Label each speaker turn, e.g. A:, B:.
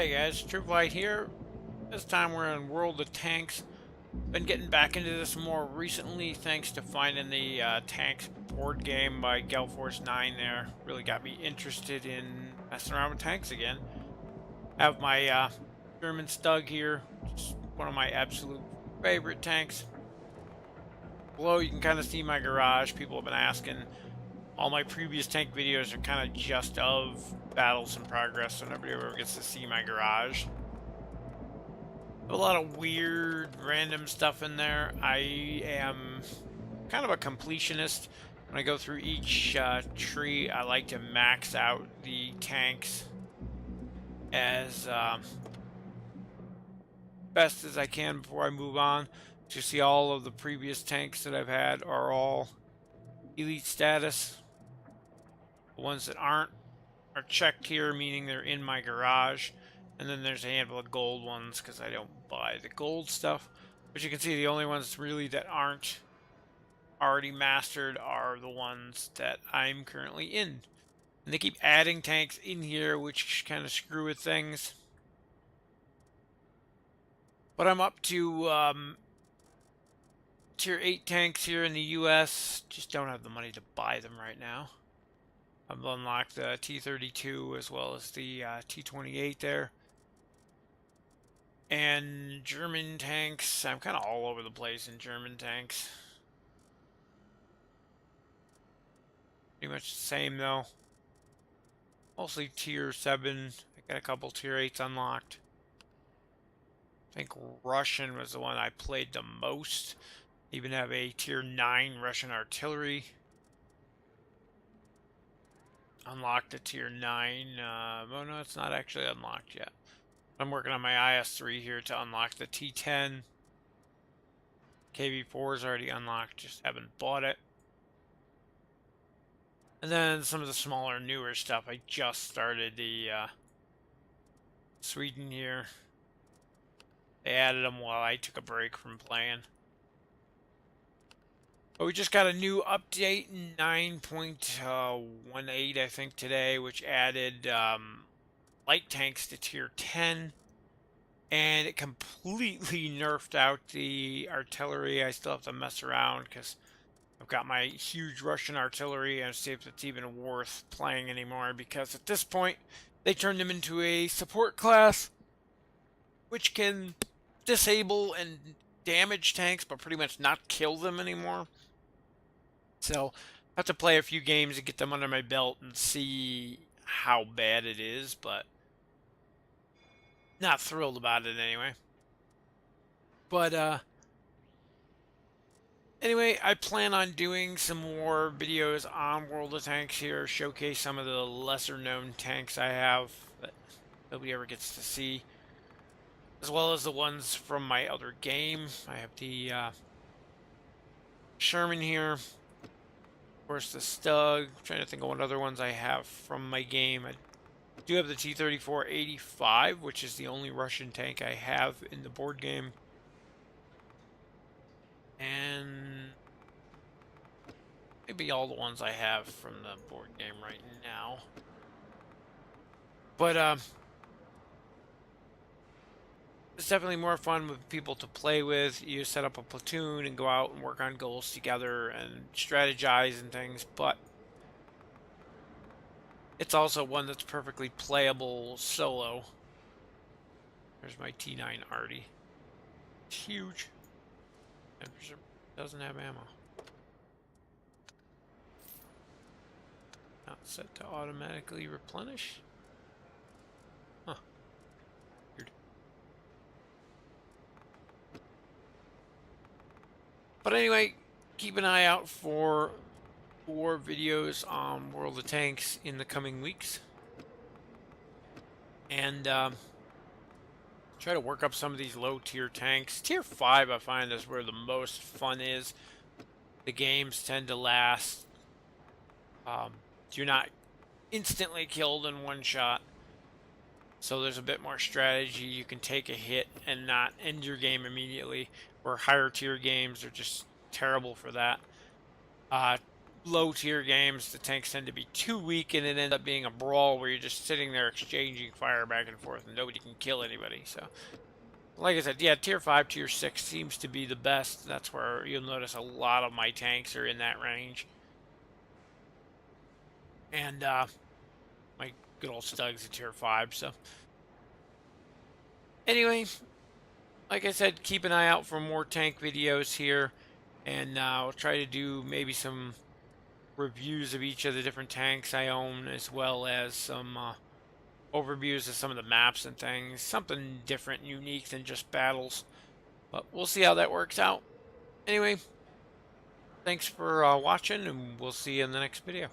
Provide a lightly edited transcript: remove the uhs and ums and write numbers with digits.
A: Hey guys, Trueflight here. This time we're in World of Tanks. Been getting back into this more recently thanks to finding the Tanks board game by Force 9 there. Really got me interested in messing around with tanks again. Have my German Stug here, just one of my absolute favorite tanks. Below you can kind of see my garage. People have been asking. All my previous tank videos are kind of just of battles in progress, so nobody ever gets to see my garage. A lot of weird random stuff in there. I am kind of a completionist. When I go through each tree, I like to max out the tanks as best as I can before I move on. You see, all of the previous tanks that I've had are all elite status. The ones that aren't are checked here, meaning they're in my garage. And then there's a handful of gold ones because I don't buy the gold stuff. But you can see the only ones really that aren't already mastered are the ones that I'm currently in. And they keep adding tanks in here, which kind of screw with things. But I'm up to tier 8 tanks here in the US. Just don't have the money to buy them right now. I've unlocked the T-32 as well as the T-28 there. And German tanks, I'm kind of all over the place in German tanks. Pretty much the same though. Mostly tier 7. I got a couple tier 8s unlocked. I think Russian was the one I played the most. Even have a tier 9 Russian artillery. Unlocked a tier 9. Oh no, it's not actually unlocked yet. I'm working on my IS-3 here to unlock the T-10. KV-4 is already unlocked, just haven't bought it. And then some of the smaller, newer stuff. I just started the Sweden here. They added them while I took a break from playing. But we just got a new update, 9.18, I think, today, which added light tanks to tier 10. And it completely nerfed out the artillery. I still have to mess around because I've got my huge Russian artillery and see if it's even worth playing anymore, because at this point they turned them into a support class, which can disable and damage tanks but pretty much not kill them anymore. So I have to play a few games to get them under my belt and see how bad it is, but not thrilled about it anyway. But anyway, I plan on doing some more videos on World of Tanks here, showcase some of the lesser known tanks I have that nobody ever gets to see, as well as the ones from my other game. I have the Sherman here, of course the Stug. I'm trying to think of what other ones I have from my game. I do have the T-34-85, which is the only Russian tank I have in the board game. And maybe all the ones I have from the board game right now. But it's definitely more fun with people to play with. You set up a platoon and go out and work on goals together and strategize and things, but it's also one that's perfectly playable solo. There's my T9 Arty. It's huge. And doesn't have ammo. Not set to automatically replenish. Huh. Weird. But anyway, keep an eye out for more videos on World of Tanks in the coming weeks. And try to work up some of these low tier tanks. Tier 5 I find is where the most fun is. The games tend to last. You're not instantly killed in one shot. So there's a bit more strategy. You can take a hit and not end your game immediately. Where higher tier games are just terrible for that. low tier games, the tanks tend to be too weak, and it ends up being a brawl where you're just sitting there exchanging fire back and forth, and nobody can kill anybody. So, like I said, yeah, tier 5, tier 6 seems to be the best. That's where you'll notice a lot of my tanks are in that range. And my good old Stug's a tier 5. So, anyway, like I said, keep an eye out for more tank videos here. And I'll try to do maybe some reviews of each of the different tanks I own, as well as some overviews of some of the maps and things. Something different and unique than just battles. But we'll see how that works out. Anyway, thanks for watching, and we'll see you in the next video.